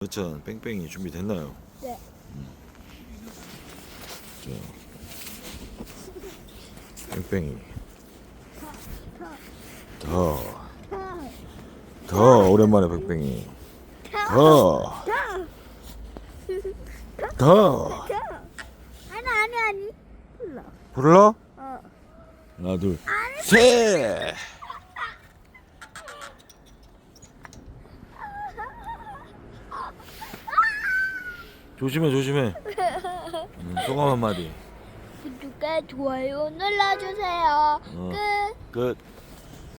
여천 뺑뺑이 준비됐나요? 네. 자, 뺑뺑이 더 오랜만에 뺑뺑이 더 아니. 불러. 불러? 어. 하나 둘셋 조심해 소감 한마디. 구독과 좋아요 눌러주세요. 어. 끝. 끝.